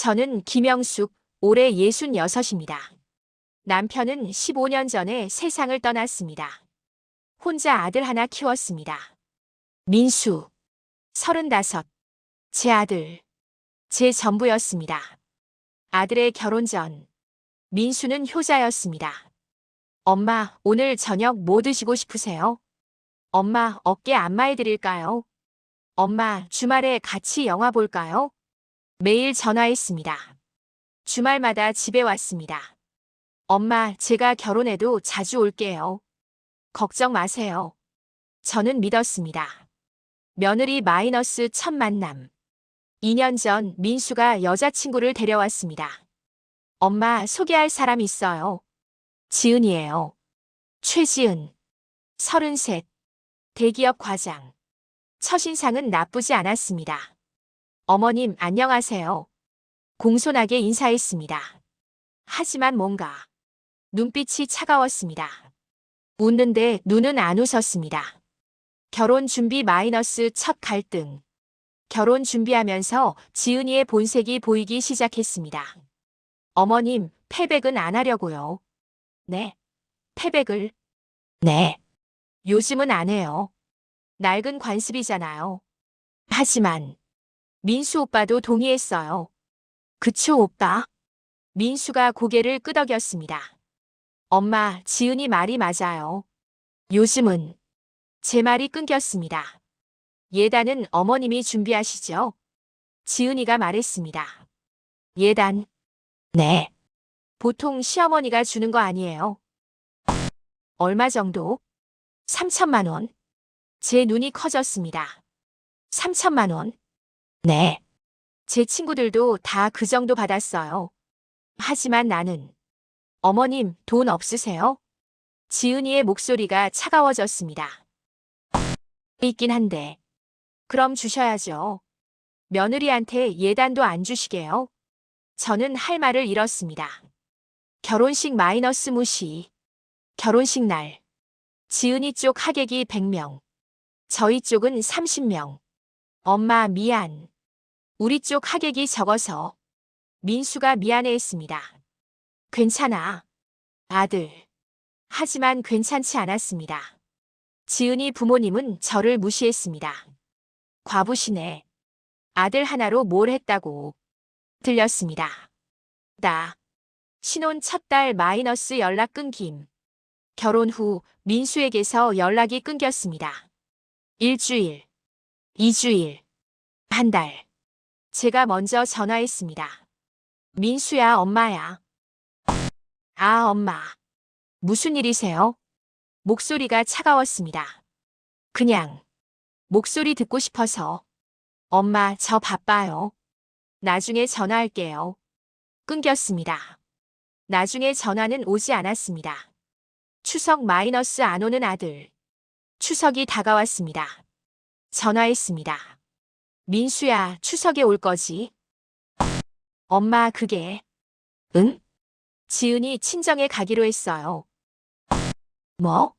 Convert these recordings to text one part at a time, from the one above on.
저는 김영숙, 올해 66입니다. 남편은 15년 전에 세상을 떠났습니다. 혼자 아들 하나 키웠습니다. 민수, 35, 제 아들, 제 전부였습니다. 아들의 결혼 전, 민수는 효자였습니다. 엄마, 오늘 저녁 뭐 드시고 싶으세요? 엄마, 어깨 안마해 드릴까요? 엄마, 주말에 같이 영화 볼까요? 매일 전화했습니다. 주말마다 집에 왔습니다. 엄마, 제가 결혼해도 자주 올게요. 걱정 마세요. 저는 믿었습니다. 며느리 마이너스 첫 만남. 2년 전 민수가 여자친구를 데려왔습니다. 엄마, 소개할 사람 있어요. 지은이에요. 최지은. 33. 대기업 과장. 첫인상은 나쁘지 않았습니다. 어머님, 안녕하세요. 공손하게 인사했습니다. 하지만 뭔가 눈빛이 차가웠습니다. 웃는데 눈은 안 웃었습니다. 결혼 준비 마이너스 첫 갈등. 결혼 준비하면서 지은이의 본색이 보이기 시작했습니다. 어머님, 패백은 안 하려고요. 네. 패백을? 네. 요즘은 안 해요. 낡은 관습이잖아요. 하지만 민수 오빠도 동의했어요. 그쵸, 오빠? 민수가 고개를 끄덕였습니다. 엄마, 지은이 말이 맞아요. 요즘은 제 말이 끊겼습니다. 예단은 어머님이 준비하시죠? 지은이가 말했습니다. 예단? 네. 보통 시어머니가 주는 거 아니에요? 얼마 정도? 3천만 원. 제 눈이 커졌습니다. 3천만 원? 네. 제 친구들도 다 그 정도 받았어요. 하지만 나는. 어머님, 돈 없으세요? 지은이의 목소리가 차가워졌습니다. 있긴 한데. 그럼 주셔야죠. 며느리한테 예단도 안 주시게요? 저는 할 말을 잃었습니다. 결혼식 마이너스 무시. 결혼식 날. 지은이 쪽 하객이 100명. 저희 쪽은 30명. 엄마, 미안. 우리 쪽 하객이 적어서. 민수가 미안해했습니다. 괜찮아. 아들. 하지만 괜찮지 않았습니다. 지은이 부모님은 저를 무시했습니다. 과부시네. 아들 하나로 뭘 했다고. 들렸습니다. 나. 신혼 첫 달 마이너스 연락 끊김. 결혼 후 민수에게서 연락이 끊겼습니다. 일주일, 2주일, 한 달. 제가 먼저 전화했습니다. 민수야, 엄마야. 아, 엄마. 무슨 일이세요? 목소리가 차가웠습니다. 그냥 목소리 듣고 싶어서. 엄마, 저 바빠요. 나중에 전화할게요. 끊겼습니다. 나중에 전화는 오지 않았습니다. 추석 마이너스 안 오는 아들. 추석이 다가왔습니다. 전화했습니다. 민수야, 추석에 올 거지? 엄마, 그게. 응? 지은이 친정에 가기로 했어요. 뭐?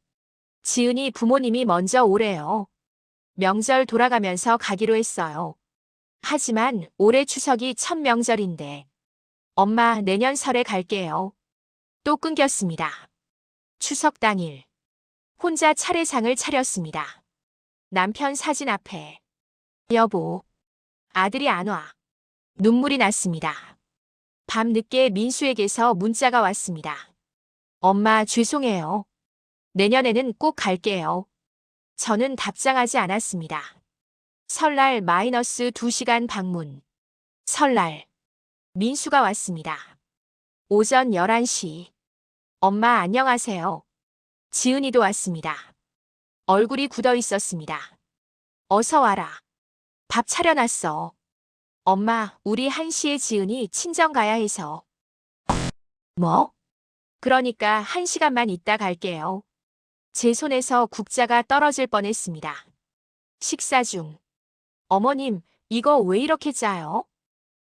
지은이 부모님이 먼저 오래요. 명절 돌아가면서 가기로 했어요. 하지만 올해 추석이 첫 명절인데. 엄마, 내년 설에 갈게요. 또 끊겼습니다. 추석 당일. 혼자 차례상을 차렸습니다. 남편 사진 앞에. 여보, 아들이 안 와. 눈물이 났습니다. 밤늦게 민수에게서 문자가 왔습니다. 엄마, 죄송해요. 내년에는 꼭 갈게요. 저는 답장하지 않았습니다. 설날 마이너스 2시간 방문. 설날. 민수가 왔습니다. 오전 11시. 엄마, 안녕하세요. 지은이도 왔습니다. 얼굴이 굳어 있었습니다. 어서 와라. 밥 차려놨어. 엄마, 우리 1시에 지은이 친정 가야 해서. 뭐? 그러니까 1시간만 있다 갈게요. 제 손에서 국자가 떨어질 뻔했습니다. 식사 중. 어머님, 이거 왜 이렇게 짜요?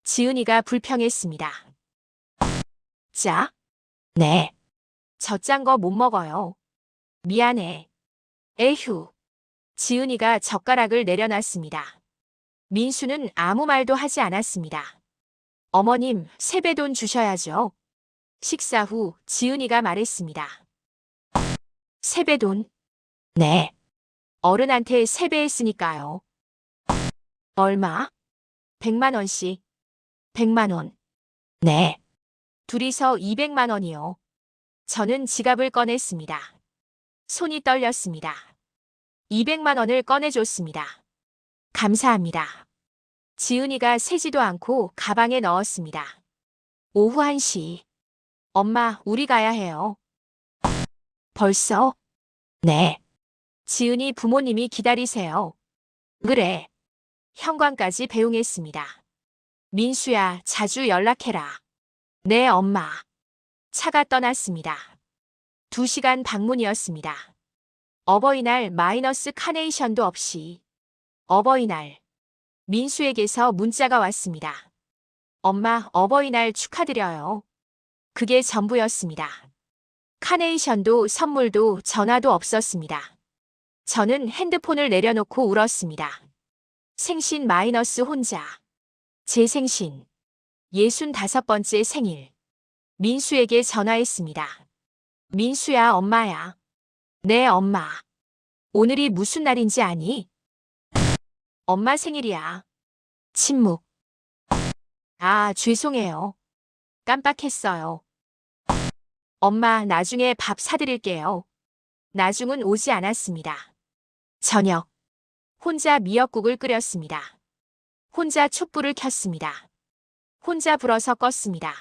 지은이가 불평했습니다. 짜? 네. 저 짠 거 못 먹어요. 미안해. 에휴. 지은이가 젓가락을 내려놨습니다. 민수는 아무 말도 하지 않았습니다. 어머님, 세뱃돈 주셔야죠. 식사 후 지은이가 말했습니다. 세뱃돈? 네. 어른한테 세배했으니까요. 얼마? 100만 원씩. 100만 원. 네. 둘이서 200만 원이요. 저는 지갑을 꺼냈습니다. 손이 떨렸습니다. 200만 원을 꺼내줬습니다. 감사합니다. 지은이가 세지도 않고 가방에 넣었습니다. 오후 1시. 엄마, 우리 가야 해요. 벌써? 네. 지은이 부모님이 기다리세요. 그래. 현관까지 배웅했습니다. 민수야, 자주 연락해라. 네, 엄마. 차가 떠났습니다. 2시간 방문이었습니다. 어버이날 마이너스 카네이션도 없이. 어버이날. 민수에게서 문자가 왔습니다. 엄마, 어버이날 축하드려요. 그게 전부였습니다. 카네이션도 선물도 전화도 없었습니다. 저는 핸드폰을 내려놓고 울었습니다. 생신 마이너스 혼자. 제 생신. 65번째 생일. 민수에게 전화했습니다. 민수야, 엄마야. 네, 엄마. 오늘이 무슨 날인지 아니? 엄마 생일이야. 침묵. 아, 죄송해요. 깜빡했어요. 엄마, 나중에 밥 사드릴게요. 나중은 오지 않았습니다. 저녁. 혼자 미역국을 끓였습니다. 혼자 촛불을 켰습니다. 혼자 불어서 껐습니다.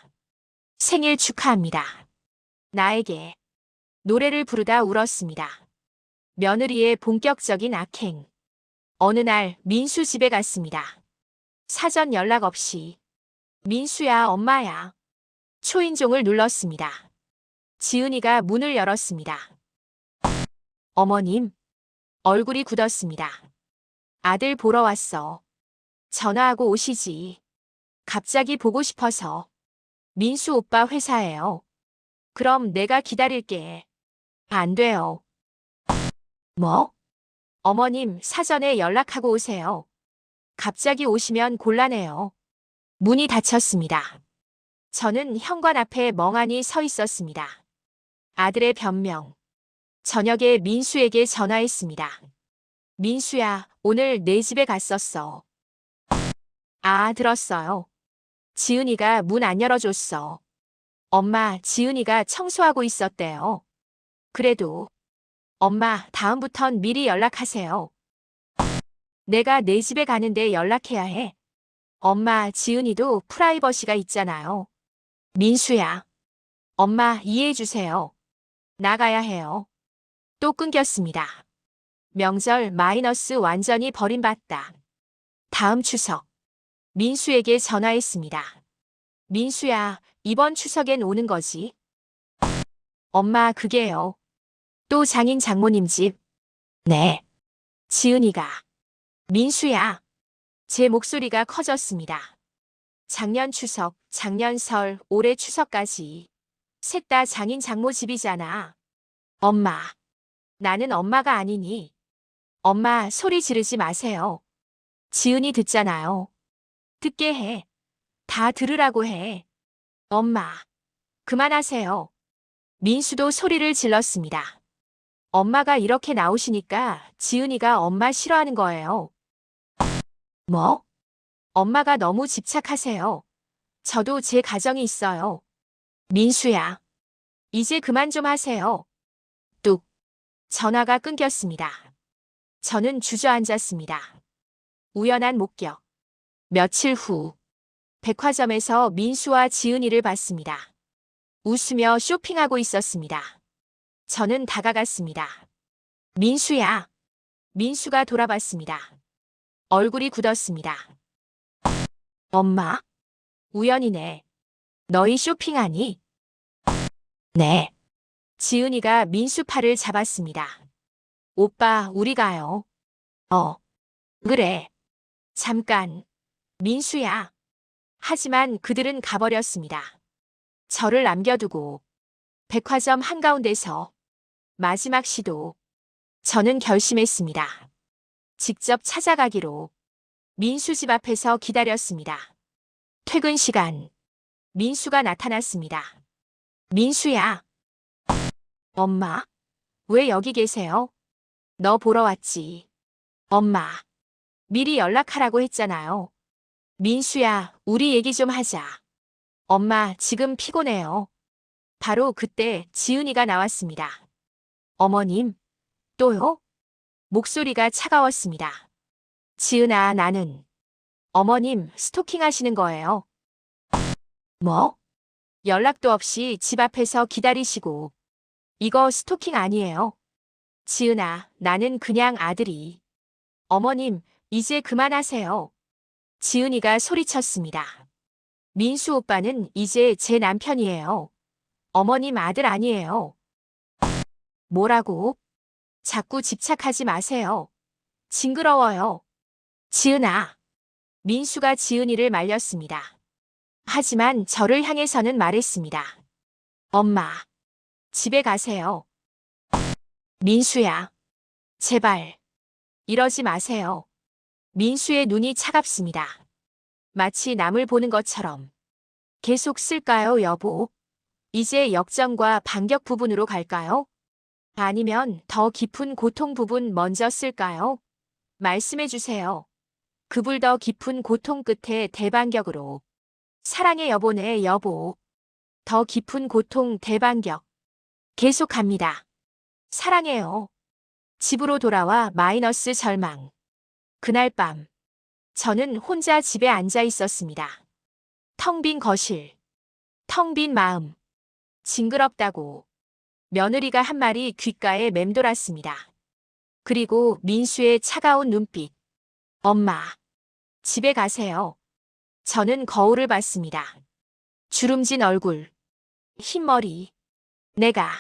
생일 축하합니다. 나에게. 노래를 부르다 울었습니다. 며느리의 본격적인 악행. 어느 날 민수 집에 갔습니다. 사전 연락 없이. 민수야, 엄마야. 초인종을 눌렀습니다. 지은이가 문을 열었습니다. 어머님. 얼굴이 굳었습니다. 아들 보러 왔어. 전화하고 오시지. 갑자기 보고 싶어서. 민수 오빠 회사에요. 그럼 내가 기다릴게. 안 돼요. 뭐? 어머님, 사전에 연락하고 오세요. 갑자기 오시면 곤란해요. 문이 닫혔습니다. 저는 현관 앞에 멍하니 서 있었습니다. 아들의 변명. 저녁에 민수에게 전화했습니다. 민수야, 오늘 내 집에 갔었어. 아, 들었어요. 지은이가 문 안 열어줬어. 엄마, 지은이가 청소하고 있었대요. 그래도. 엄마, 다음부턴 미리 연락하세요. 내가 내 집에 가는데 연락해야 해. 엄마, 지은이도 프라이버시가 있잖아요. 민수야. 엄마, 이해해주세요. 나가야 해요. 또 끊겼습니다. 명절 마이너스 완전히 버림받다. 다음 추석. 민수에게 전화했습니다. 민수야, 이번 추석엔 오는 거지? 엄마, 그게요. 또 장인 장모님 집. 네. 지은이가. 민수야. 제 목소리가 커졌습니다. 작년 추석, 작년 설, 올해 추석까지. 셋 다 장인 장모 집이잖아. 엄마. 나는 엄마가 아니니. 엄마, 소리 지르지 마세요. 지은이 듣잖아요. 듣게 해. 다 들으라고 해. 엄마. 그만하세요. 민수도 소리를 질렀습니다. 엄마가 이렇게 나오시니까 지은이가 엄마 싫어하는 거예요. 뭐? 엄마가 너무 집착하세요. 저도 제 가정이 있어요. 민수야. 이제 그만 좀 하세요. 뚝. 전화가 끊겼습니다. 저는 주저앉았습니다. 우연한 목격. 며칠 후. 백화점에서 민수와 지은이를 봤습니다. 웃으며 쇼핑하고 있었습니다. 저는 다가갔습니다. 민수야. 민수가 돌아봤습니다. 얼굴이 굳었습니다. 엄마? 우연이네. 너희 쇼핑하니? 네. 지은이가 민수 팔을 잡았습니다. 오빠, 우리 가요. 그래. 잠깐. 민수야. 하지만 그들은 가버렸습니다. 저를 남겨두고. 백화점 한가운데서. 마지막 시도. 저는 결심했습니다. 직접 찾아가기로. 민수 집 앞에서 기다렸습니다. 퇴근 시간. 민수가 나타났습니다. 민수야. 엄마, 왜 여기 계세요? 너 보러 왔지. 엄마, 미리 연락하라고 했잖아요. 민수야, 우리 얘기 좀 하자. 엄마, 지금 피곤해요. 바로 그때 지은이가 나왔습니다. 어머님, 또요? 목소리가 차가웠습니다. 지은아, 나는 어머님 스토킹 하시는 거예요. 뭐? 연락도 없이 집 앞에서 기다리시고. 이거 스토킹 아니에요. 지은아, 나는 그냥 아들이. 어머님, 이제 그만하세요. 지은이가 소리쳤습니다. 민수 오빠는 이제 제 남편이에요. 어머님 아들 아니에요. 뭐라고? 자꾸 집착하지 마세요. 징그러워요. 지은아. 민수가 지은이를 말렸습니다. 하지만 저를 향해서는 말했습니다. 엄마, 집에 가세요. 민수야, 제발, 이러지 마세요. 민수의 눈이 차갑습니다. 마치 남을 보는 것처럼. 계속 쓸까요, 여보? 이제 역정과 반격 부분으로 갈까요? 아니면 더 깊은 고통 부분 먼저 쓸까요? 말씀해 주세요. 그불 더 깊은 고통 끝에 대반격으로. 사랑해 여보네 여보. 더 깊은 고통 대반격. 계속 갑니다. 사랑해요. 집으로 돌아와 마이너스 절망. 그날 밤, 저는 혼자 집에 앉아 있었습니다. 텅 빈 거실. 텅 빈 마음. 징그럽다고. 며느리가 한 말이 귓가에 맴돌았습니다. 그리고 민수의 차가운 눈빛. 엄마, 집에 가세요. 저는 거울을 봤습니다. 주름진 얼굴, 흰 머리. 내가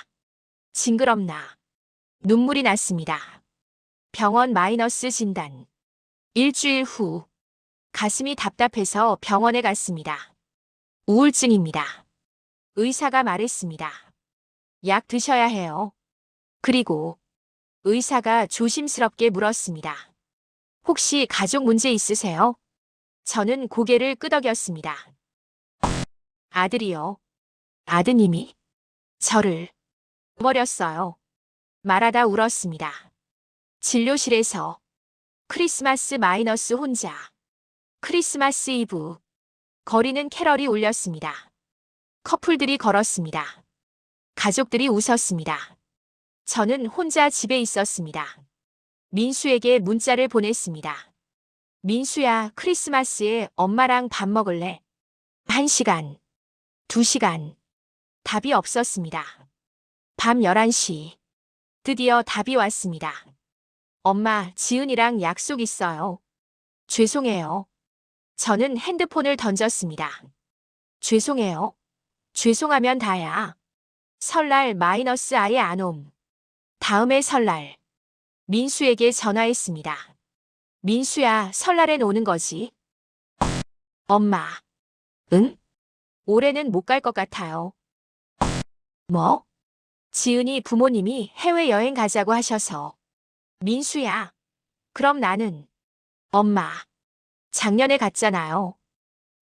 징그럽나. 눈물이 났습니다. 병원 마이너스 진단. 일주일 후, 가슴이 답답해서 병원에 갔습니다. 우울증입니다. 의사가 말했습니다. 약 드셔야 해요. 그리고 의사가 조심스럽게 물었습니다. 혹시 가족 문제 있으세요? 저는 고개를 끄덕였습니다. 아들이요. 아드님이 저를 버렸어요. 말하다 울었습니다. 진료실에서 크리스마스 마이너스 혼자. 크리스마스 이브. 거리는 캐럴이 울렸습니다. 커플들이 걸었습니다. 가족들이 웃었습니다. 저는 혼자 집에 있었습니다. 민수에게 문자를 보냈습니다. 민수야, 크리스마스에 엄마랑 밥 먹을래? 1시간, 2시간. 답이 없었습니다. 밤 11시. 드디어 답이 왔습니다. 엄마, 지은이랑 약속 있어요. 죄송해요. 저는 핸드폰을 던졌습니다. 죄송해요. 죄송하면 다야. 설날 마이너스 아예 안 옴. 다음에 설날. 민수에게 전화했습니다. 민수야, 설날엔 오는 거지? 엄마. 응? 올해는 못 갈 것 같아요. 뭐? 지은이 부모님이 해외여행 가자고 하셔서. 민수야. 그럼 나는. 엄마. 작년에 갔잖아요.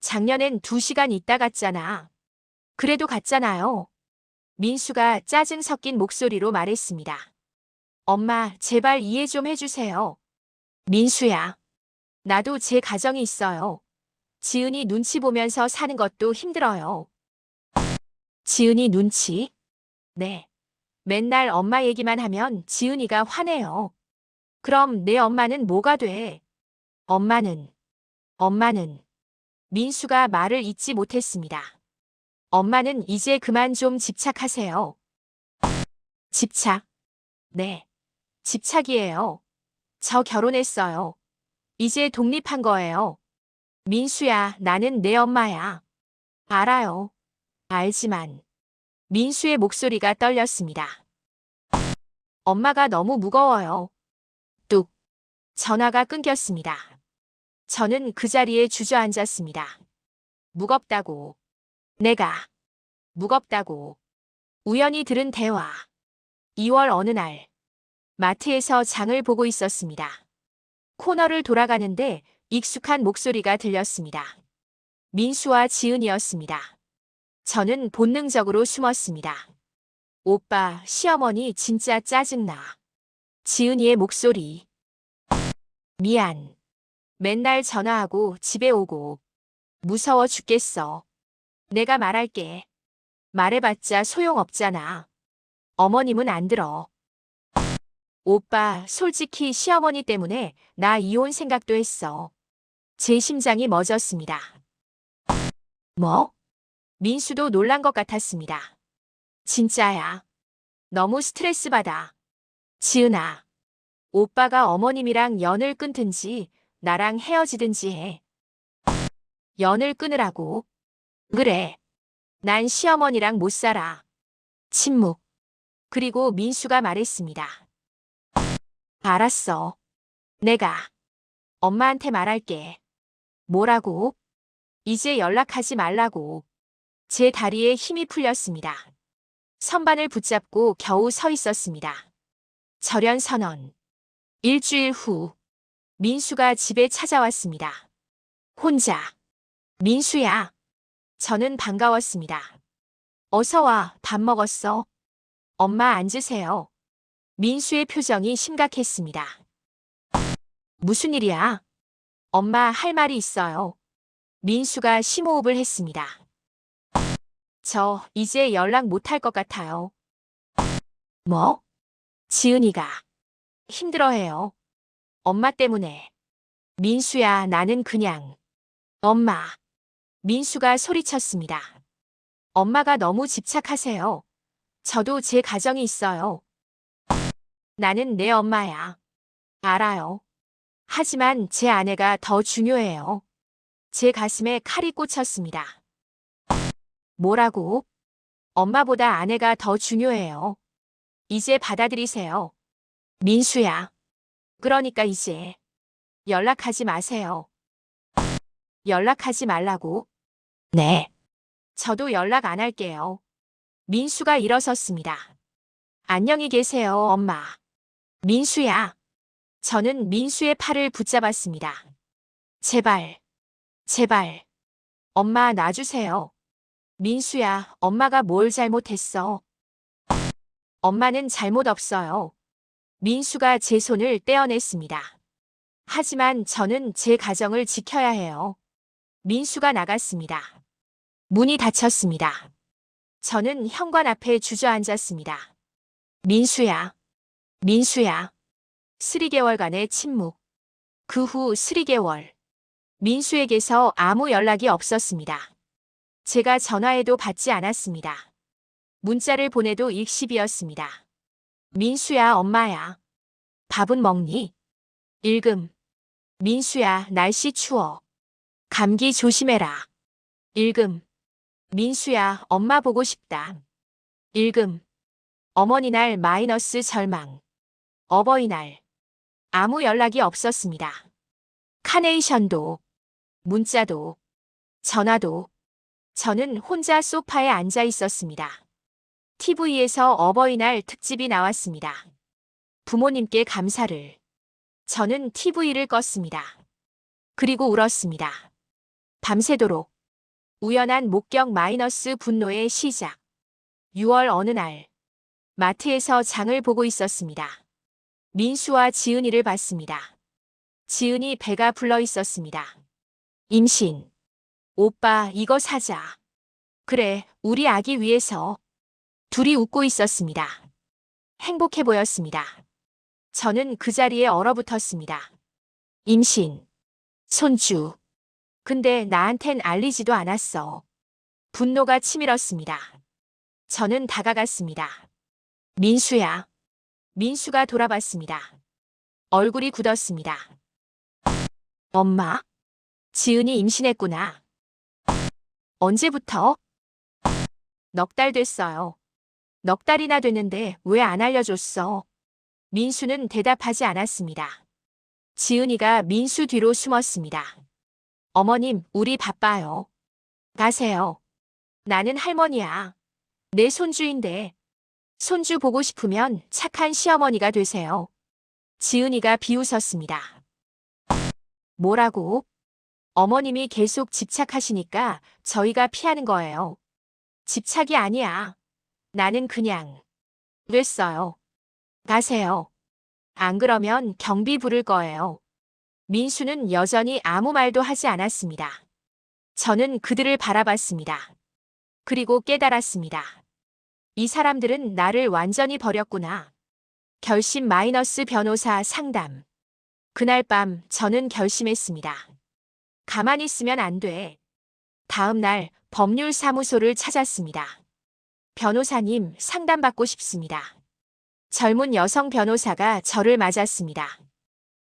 작년엔 2시간 있다 갔잖아. 그래도 갔잖아요. 민수가 짜증 섞인 목소리로 말했습니다. 엄마, 제발 이해 좀 해주세요. 민수야. 나도 제 가정이 있어요. 지은이 눈치 보면서 사는 것도 힘들어요. 지은이 눈치? 네. 맨날 엄마 얘기만 하면 지은이가 화내요. 그럼 내 엄마는 뭐가 돼? 엄마는. 민수가 말을 잇지 못했습니다. 엄마는 이제 그만 좀 집착하세요. 집착. 네. 집착이에요. 저 결혼했어요. 이제 독립한 거예요. 민수야, 나는 내 엄마야. 알아요. 알지만. 민수의 목소리가 떨렸습니다. 엄마가 너무 무거워요. 뚝. 전화가 끊겼습니다. 저는 그 자리에 주저앉았습니다. 무겁다고. 내가. 무겁다고. 우연히 들은 대화. 2월 어느 날. 마트에서 장을 보고 있었습니다. 코너를 돌아가는데 익숙한 목소리가 들렸습니다. 민수와 지은이었습니다. 저는 본능적으로 숨었습니다. 오빠, 시어머니 진짜 짜증나. 지은이의 목소리. 미안. 맨날 전화하고 집에 오고. 무서워 죽겠어. 내가 말할게. 말해봤자 소용없잖아. 어머님은 안 들어. 오빠, 솔직히 시어머니 때문에 나 이혼 생각도 했어. 제 심장이 멎었습니다. 뭐? 민수도 놀란 것 같았습니다. 진짜야. 너무 스트레스 받아. 지은아, 오빠가 어머님이랑 연을 끊든지 나랑 헤어지든지 해. 연을 끊으라고? 그래. 난 시어머니랑 못 살아. 침묵. 그리고 민수가 말했습니다. 알았어. 내가 엄마한테 말할게. 뭐라고? 이제 연락하지 말라고. 제 다리에 힘이 풀렸습니다. 선반을 붙잡고 겨우 서 있었습니다. 절연 선언. 일주일 후, 민수가 집에 찾아왔습니다. 혼자. 민수야. 저는 반가웠습니다. 어서 와, 밥 먹었어? 엄마 앉으세요. 민수의 표정이 심각했습니다. 무슨 일이야? 엄마 할 말이 있어요. 민수가 심호흡을 했습니다. 저 이제 연락 못할 것 같아요. 뭐? 지은이가 힘들어해요. 엄마 때문에. 민수야, 나는 그냥. 엄마. 민수가 소리쳤습니다. 엄마가 너무 집착하세요. 저도 제 가정이 있어요. 나는 내 엄마야. 알아요. 하지만 제 아내가 더 중요해요. 제 가슴에 칼이 꽂혔습니다. 뭐라고? 엄마보다 아내가 더 중요해요. 이제 받아들이세요. 민수야. 그러니까 이제 연락하지 마세요. 연락하지 말라고? 네. 저도 연락 안 할게요. 민수가 일어섰습니다. 안녕히 계세요, 엄마. 민수야. 저는 민수의 팔을 붙잡았습니다. 제발, 제발. 엄마 놔주세요. 민수야, 엄마가 뭘 잘못했어? 엄마는 잘못 없어요. 민수가 제 손을 떼어냈습니다. 하지만 저는 제 가정을 지켜야 해요. 민수가 나갔습니다. 문이 닫혔습니다. 저는 현관 앞에 주저앉았습니다. 민수야, 민수야. 3개월간의 침묵. 그 후 3개월. 민수에게서 아무 연락이 없었습니다. 제가 전화해도 받지 않았습니다. 문자를 보내도 일십이었습니다. 민수야, 엄마야. 밥은 먹니? 읽음. 민수야, 날씨 추워. 감기 조심해라. 읽음. 민수야, 엄마 보고 싶다. 읽음. 어머니날 마이너스 절망. 어버이날. 아무 연락이 없었습니다. 카네이션도, 문자도, 전화도. 저는 혼자 소파에 앉아 있었습니다. TV에서 어버이날 특집이 나왔습니다. 부모님께 감사를. 저는 TV를 껐습니다. 그리고 울었습니다. 밤새도록. 우연한 목격 마이너스 분노의 시작. 6월 어느 날. 마트에서 장을 보고 있었습니다. 민수와 지은이를 봤습니다. 지은이 배가 불러 있었습니다. 임신. 오빠, 이거 사자. 그래, 우리 아기 위해서. 둘이 웃고 있었습니다. 행복해 보였습니다. 저는 그 자리에 얼어붙었습니다. 임신. 손주. 근데 나한텐 알리지도 않았어. 분노가 치밀었습니다. 저는 다가갔습니다. 민수야. 민수가 돌아봤습니다. 얼굴이 굳었습니다. 엄마? 지은이 임신했구나. 언제부터? 넉 달 됐어요. 넉 달이나 됐는데 왜 안 알려줬어? 민수는 대답하지 않았습니다. 지은이가 민수 뒤로 숨었습니다. 어머님, 우리 바빠요. 가세요. 나는 할머니야. 내 손주인데. 손주 보고 싶으면 착한 시어머니가 되세요. 지은이가 비웃었습니다. 뭐라고? 어머님이 계속 집착하시니까 저희가 피하는 거예요. 집착이 아니야. 나는 그냥 그랬어요. 가세요. 안 그러면 경비 부를 거예요. 민수는 여전히 아무 말도 하지 않았습니다. 저는 그들을 바라봤습니다. 그리고 깨달았습니다. 이 사람들은 나를 완전히 버렸구나. 결심 마이너스 변호사 상담. 그날 밤 저는 결심했습니다. 가만히 있으면 안 돼. 다음 날 법률사무소를 찾았습니다. 변호사님, 상담받고 싶습니다. 젊은 여성 변호사가 저를 맞았습니다.